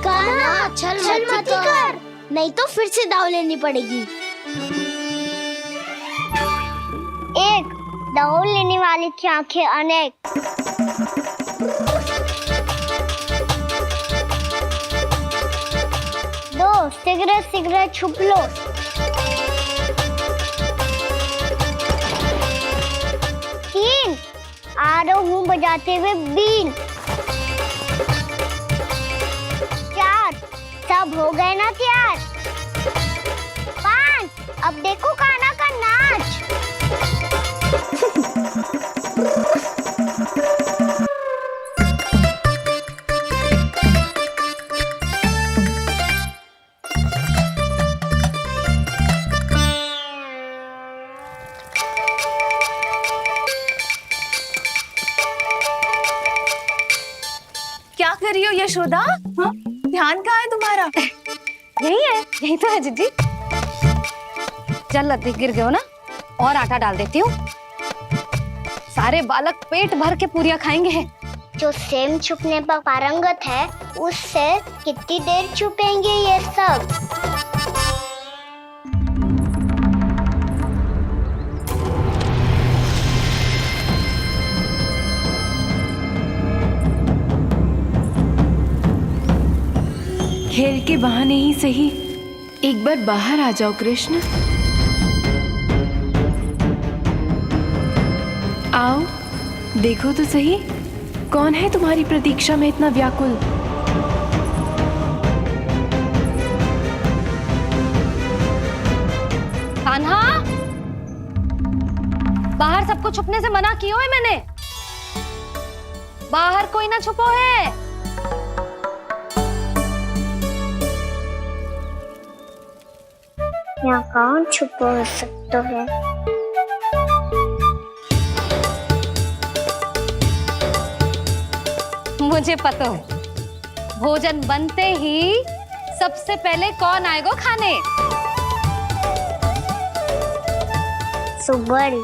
कान्हा छल मत कर, नहीं तो फिर से दाव लेनी पड़ेगी। एक दाव लेने वाले की आंखें अनेक। दो सिगरेट सिगरेट छुप लो। तीन आरो हूँ बजाते हुए बीन। चार सब हो गए ना तैयार। पांच अब देखो कान्हा का नाच। क्या कर रही हो यशोदा? हाँ? ध्यान कहाँ है तुम्हारा? यही है, यही तो है जीजी। चल लती गिर गए हो ना, और आटा डाल देती हूँ। सारे बालक पेट भर के पूरियां खाएंगे। जो सेम छुपने पर पारंगत है, उससे कितनी देर छुपेंगे ये सब? खेल के बहाने ही सही एक बार बाहर आ जाओ कृष्ण। आओ देखो तो सही, कौन है तुम्हारी प्रतीक्षा में इतना व्याकुल? कान्हा, बाहर सबको छुपने से मना किया है मैंने। बाहर कोई ना छुपो है। यहाँ कौन छुपा हो सकता है? मुझे पता है, भोजन बनते ही सबसे पहले कौन आएगा खाने? सुबल।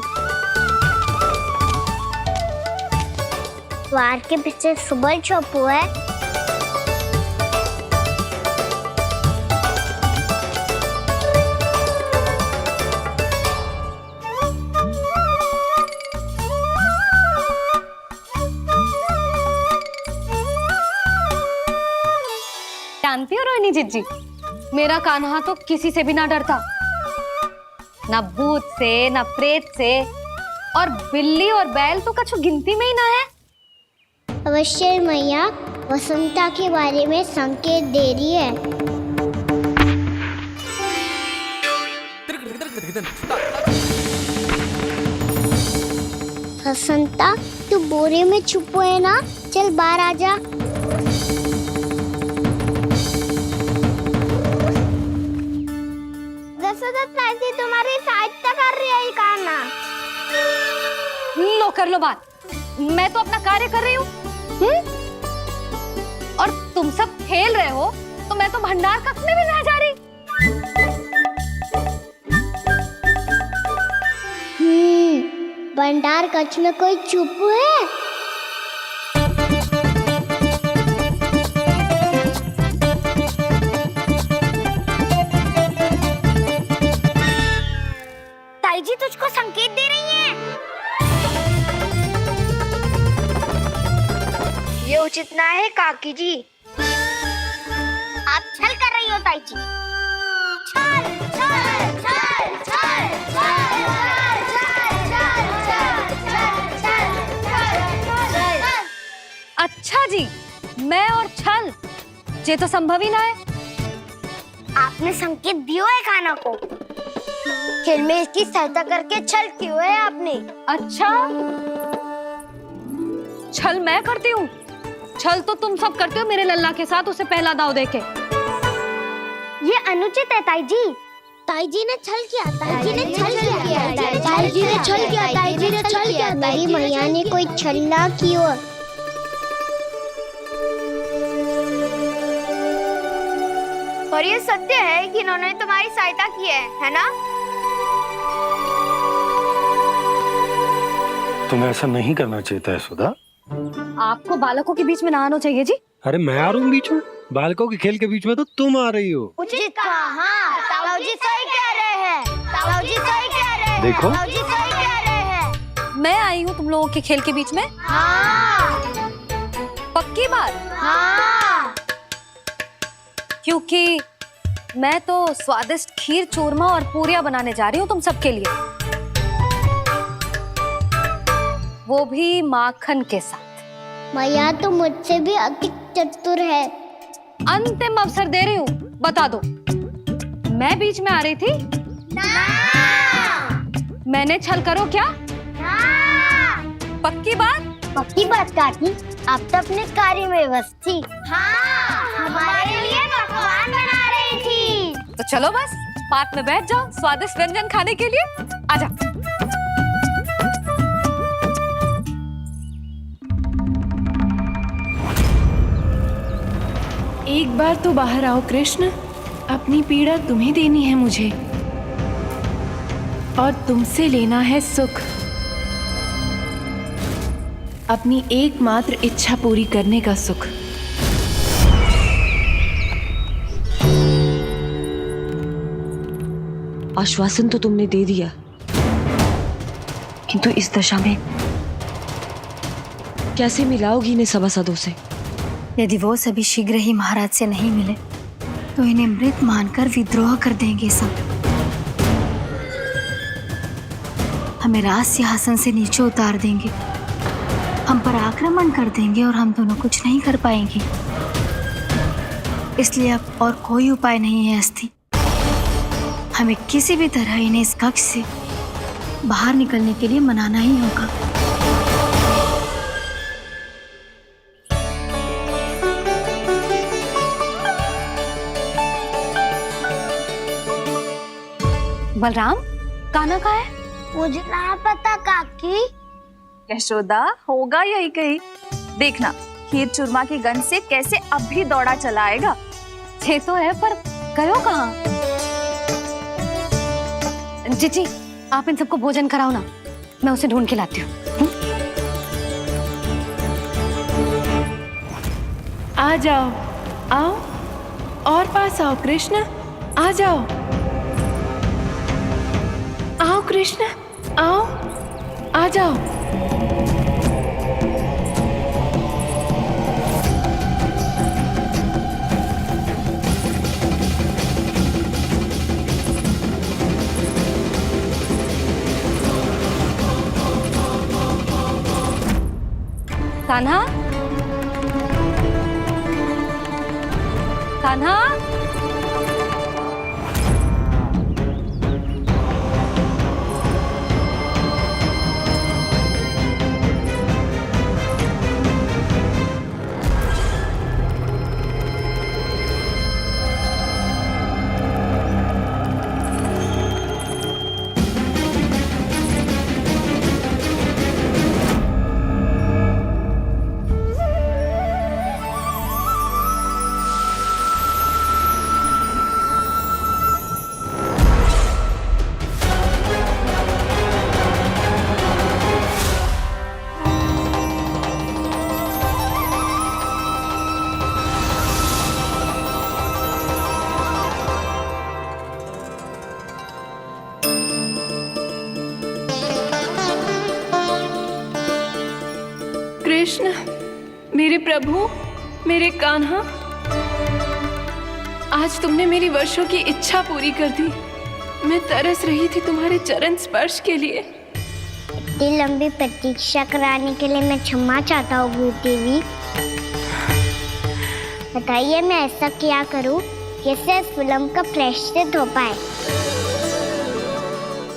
द्वार के पीछे सुबल छुपा है। जानती हो रोहिणी जीजी, मेरा कान्हा तो किसी से भी ना डरता, ना भूत से, ना प्रेत से, और बिल्ली और बैल तो कछु गिनती में ही ना है। अवश्य मैया वसंता के बारे में संकेत दे रही है। वसंता तू बोरे में छुपो है ना, चल बाहर आ जा। तुम्हारी सहायता कर रही है कान्हा। लो कर लो बात, मैं तो अपना कार्य कर रही हूँ। और तुम सब खेल रहे हो तो मैं तो भंडार कक्ष में भी नहीं जा रही। भंडार कक्ष में कोई चुप है? ताई जी तुझको संकेत दे रही हैं। ये उचित ना है काकी जी। आप छल कर रही हो ताई जी। छल छल छल छल छल छल। अच्छा जी, मैं और छल, ये तो संभव ही ना है। आपने संकेत दियो है कान्हा को। खेल में इसकी सहायता करके छल क्यों है आपने? अच्छा, छल मैं करती हूँ? छल तो तुम सब करते हो मेरे लल्ला के साथ, उसे पहला दाव देके। ये अनुचित है ताई जी। ताई जी ने छल किया, ताई जी ने छल किया, ताई जी ने छल किया, ताई जी ने छल किया। मेरी मैया ने कोई छल ना किया। और ये सत्य है कि इन्होंने तुम्हारी सहायता की है ना? तुम्हें ऐसा नहीं करना चाहिए था सुधा। आपको बालकों के बीच में ना आना चाहिए जी। अरे मैं आ रहा हूँ बीच में, बालकों के खेल के बीच में तो तुम आ रही हो। उचित कहा। ताऊजी सही कह रहे हैं। ताऊजी सही कह रहे हैं। देखो। ताऊजी सही कह रहे हैं। मैं आई हूँ तुम लोगों के खेल के बीच में। हाँ। पक्की बात? हाँ। क्योंकि मैं तो स्वादिष्ट खीर चूरमा और पूरियां बनाने जा रही हूँ तुम सबके लिए, वो भी माखन के साथ। मैया तो मुझसे भी अधिक चतुर है। अंतिम अवसर दे रही हूँ, बता दो मैं बीच में आ रही थी? मैंने छल करो क्या? पक्की बात? पक्की बात काकी, आप तो अपने कार्य में व्यस्त थी। हाँ, हमारे लिए पकवान बना रही थी। तो चलो बस पार्क में बैठ जाओ स्वादिष्ट व्यंजन खाने के लिए। आजा। एक बार तो बाहर आओ कृष्ण, अपनी पीड़ा तुम्हें देनी है मुझे और तुमसे लेना है सुख। अपनी एकमात्र इच्छा पूरी करने का सुख। आश्वासन तो तुमने दे दिया, किंतु इस दशा में कैसे मिलाओगी इन्हें सभासदों से? यदि वो सभी शीघ्र ही महाराज से नहीं मिले तो इन्हें मृत मानकर विद्रोह कर देंगे सब। हमें राज सिंहासन से नीचे उतार देंगे, हम पर आक्रमण कर देंगे और हम दोनों कुछ नहीं कर पाएंगे। इसलिए अब और कोई उपाय नहीं है अस्थि। हमें किसी भी तरह इन्हें इस कक्ष से बाहर निकलने के लिए मनाना ही होगा। बलराम, कान्हा कहाँ है? मुझे ना पता काकी। यशोदा, होगा यही कहीं। देखना खीर चूरमा की गंध से कैसे अब भी दौड़ा चला आएगा। छे तो है पर गयो कहाँ? जीजी, आप इन सबको भोजन कराओ ना, मैं उसे ढूंढ के लाती हूँ। आ जाओ, आओ और पास आओ कृष्ण, आ जाओ। आओ कृष्ण, आओ, आ जाओ। कान्हा, कान्हा, कृष्ण, मेरे प्रभु, मेरे कान्हा, आज तुमने मेरी वर्षों की इच्छा पूरी कर दी। मैं तरस रही थी तुम्हारे चरण स्पर्श के लिए। इतनी लंबी प्रतीक्षा कराने के लिए मैं क्षमा चाहता हूँ गुरु देवी। बताइए मैं ऐसा क्या करूँ जिससे इस फिल्म का प्रायश्चित हो पाए?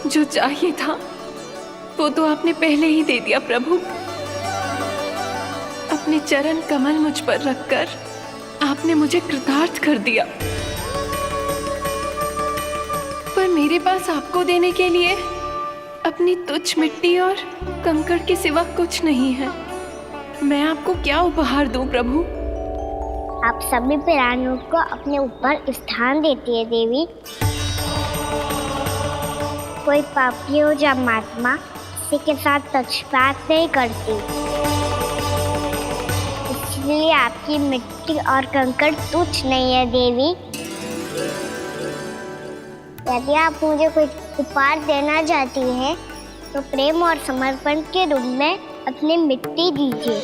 जो चाहिए था वो तो आपने पहले ही दे दिया प्रभु। अपने चरण कमल मुझ पर रखकर आपने मुझे कृतार्थ कर दिया। पर मेरे पास आपको देने के लिए अपनी तुच्छ मिट्टी और कंकड़ के सिवा कुछ नहीं है। मैं आपको क्या उपहार दूं प्रभु? आप सभी प्राणियों को अपने ऊपर स्थान देती है देवी। कोई पापी हो या महात्मा, किसी के साथ पक्षपात नहीं करती। इसलिए आपकी मिट्टी और कंकड़ तुच्छ नहीं है देवी। यदि आप मुझे कोई उपहार देना चाहती हैं, तो प्रेम और समर्पण के रूप में अपनी मिट्टी दीजिए।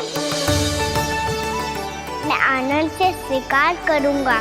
मैं आनंद से स्वीकार करूंगा।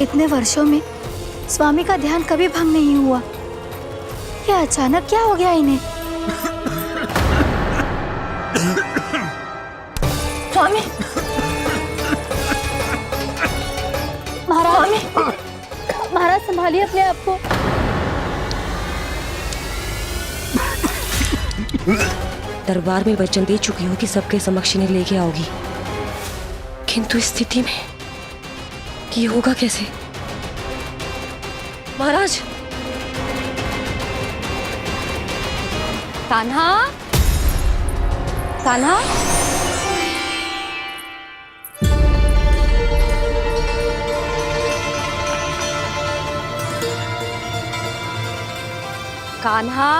इतने वर्षों में स्वामी का ध्यान कभी भंग नहीं हुआ। ये अचानक क्या हो गया इन्हें? स्वामी, महाराज, महाराज संभालिए अपने आप को। दरबार में वचन दे चुकी हूँ कि सबके समक्ष इन्हें लेके आओगी, किंतु इस स्थिति में ये होगा कैसे? महाराज, कान्हा, कान्हा, कान्हा,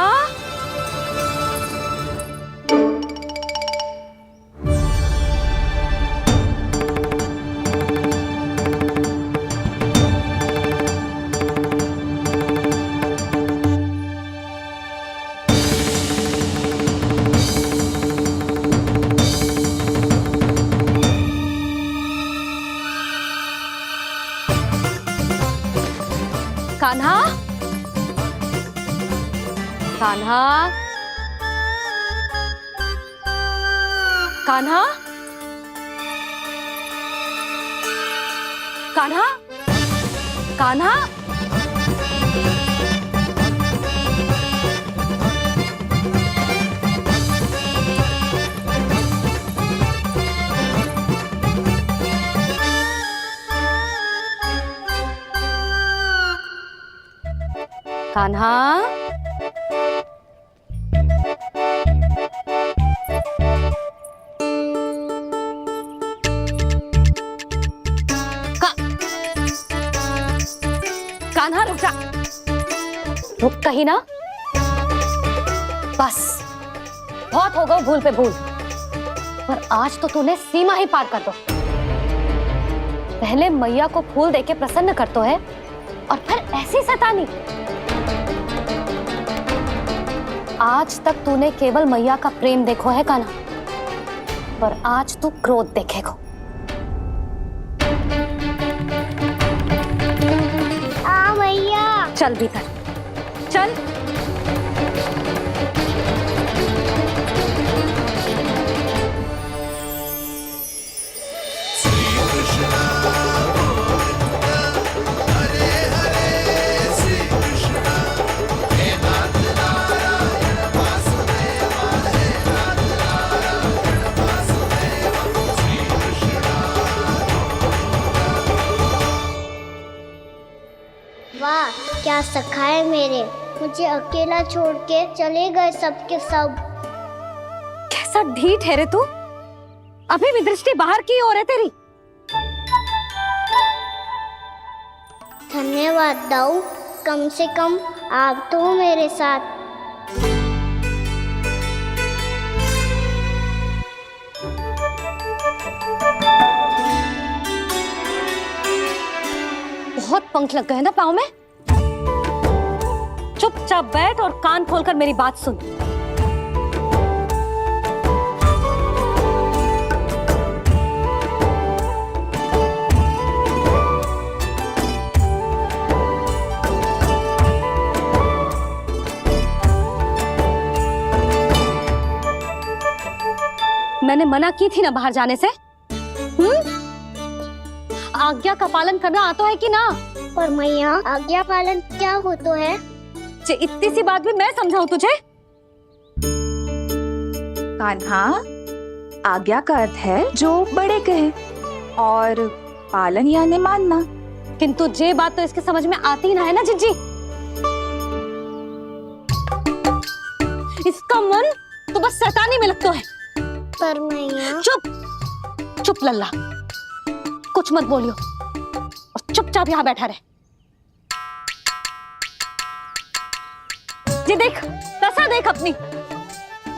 कान्हा, कान्हा, कान्हा, कान्हा, कान्हा, कान्हा, कान्हा रुक जा, रुक कहीं ना। बस बहुत हो गया भूल पे भूल, पर आज तो तूने सीमा ही पार कर दो। पहले मैया को फूल देके प्रसन्न करतो है और फिर ऐसी शैतानी। आज तक तूने केवल मैया का प्रेम देखो है कान्हा, पर आज तू क्रोध देखेगा। मैया, चल भीतर चल। वाह, क्या सखा है मेरे। मुझे अकेला छोड़ के चले गए सबके सब। कैसा ढीठ है रे तू। अभी भी दृष्टि बाहर की ओर है तेरी। धन्यवाद दाऊ, कम से कम आप तो हो मेरे साथ। बहुत पंख लग गए ना पाँव में। चुपचाप बैठ और कान खोलकर मेरी बात सुन। मैंने मना की थी ना बाहर जाने से। आज्ञा का पालन करना आता है कि ना? पर मैया, आज्ञा पालन क्या होता है? इतनी सी बात भी मैं समझाऊं तुझे? कान्हा, आज्ञा का अर्थ है जो बड़े कहे, और पालन यानी मानना। किंतु ये बात तो इसके समझ में आती ना है ना जिज्जी। इसका मन तो बस शैतानी में लगता है। पर मैया। चुप चुप लल्ला, कुछ मत बोलियो और चुपचाप यहाँ बैठा रहे। ये देख, दशा देख अपनी।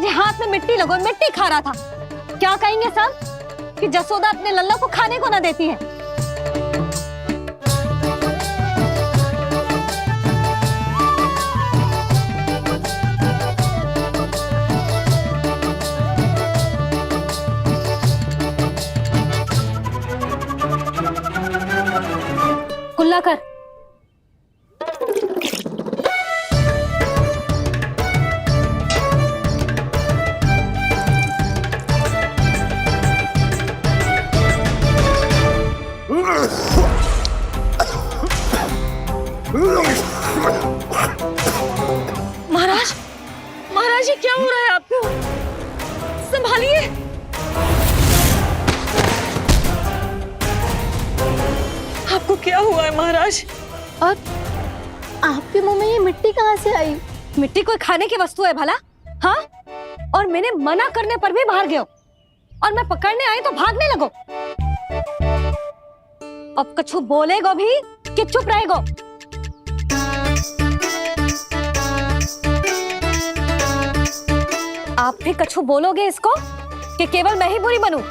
ये हाथ में मिट्टी लगो, मिट्टी खा रहा था। क्या कहेंगे सब कि जसोदा अपने लल्ला को खाने को ना देती है। कुल्ला कर। महाराज, महाराज ये क्या हो रहा है आपको? संभालिए। आपको क्या हुआ है महाराज? और आपके मुंह में ये मिट्टी कहाँ से आई? मिट्टी कोई खाने की वस्तु है भला? हाँ? और मैंने मना करने पर भी बाहर गए हो, और मैं पकड़ने आई तो भागने लगो। अब कछु बोलेगो भी कि चुप रहेगो? आप भी कछु बोलोगे इसको कि केवल मैं ही बुरी बनूं?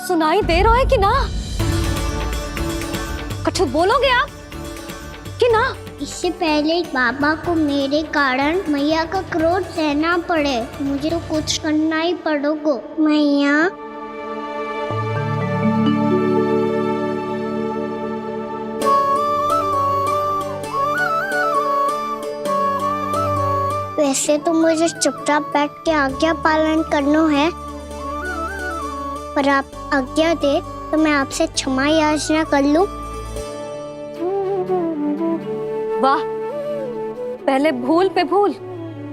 सुनाई दे रहा है कि ना? कछु बोलोगे आप कि ना? इससे पहले बाबा को मेरे कारण मैया का क्रोध सहना पड़े, मुझे तो कुछ करना ही पड़ेगा। मैया, वैसे तो मुझे चुपचाप बैठ के आज्ञा पालन करना है, पर आप आज्ञा दे तो मैं आपसे क्षमा याचना कर लूं। वाह, पहले भूल पे भूल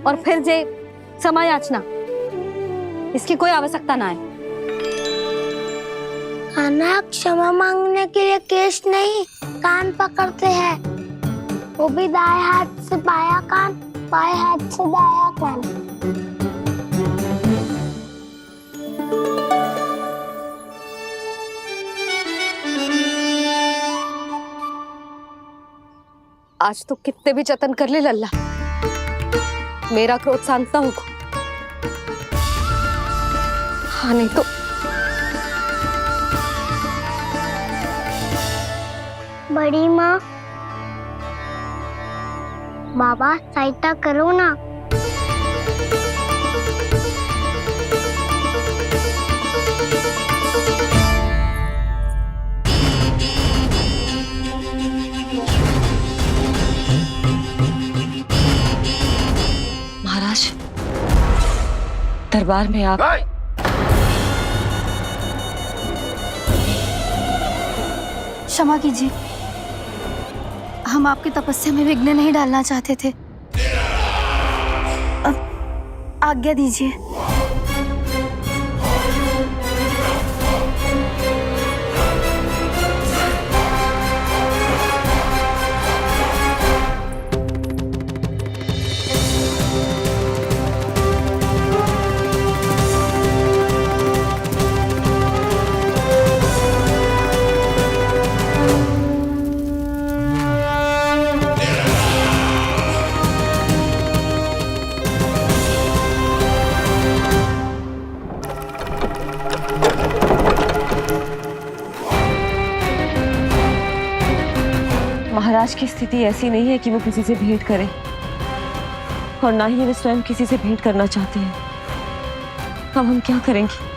और फिर जे क्षमा याचना। इसकी कोई आवश्यकता ना है। खाना क्षमा मांगने के लिए केस नहीं, कान पकड़ते हैं, वो भी दाएं हाथ से बायां कान, बाएं हाथ से दायां कान। आज तो कितने भी जतन कर ले लल्ला, मेरा क्रोध शांत ना होगा। हाँ नहीं तो बड़ी माँ, बाबा सहायता करो ना। महाराज, दरबार में आप क्षमा कीजिए, हम आपकी तपस्या में विघ्न नहीं डालना चाहते थे। अब आज्ञा दीजिए। राज की स्थिति ऐसी नहीं है कि वो किसी से भेंट करे, और ना ही वे स्वयं किसी से भेंट करना चाहते हैं। अब हम क्या करेंगे?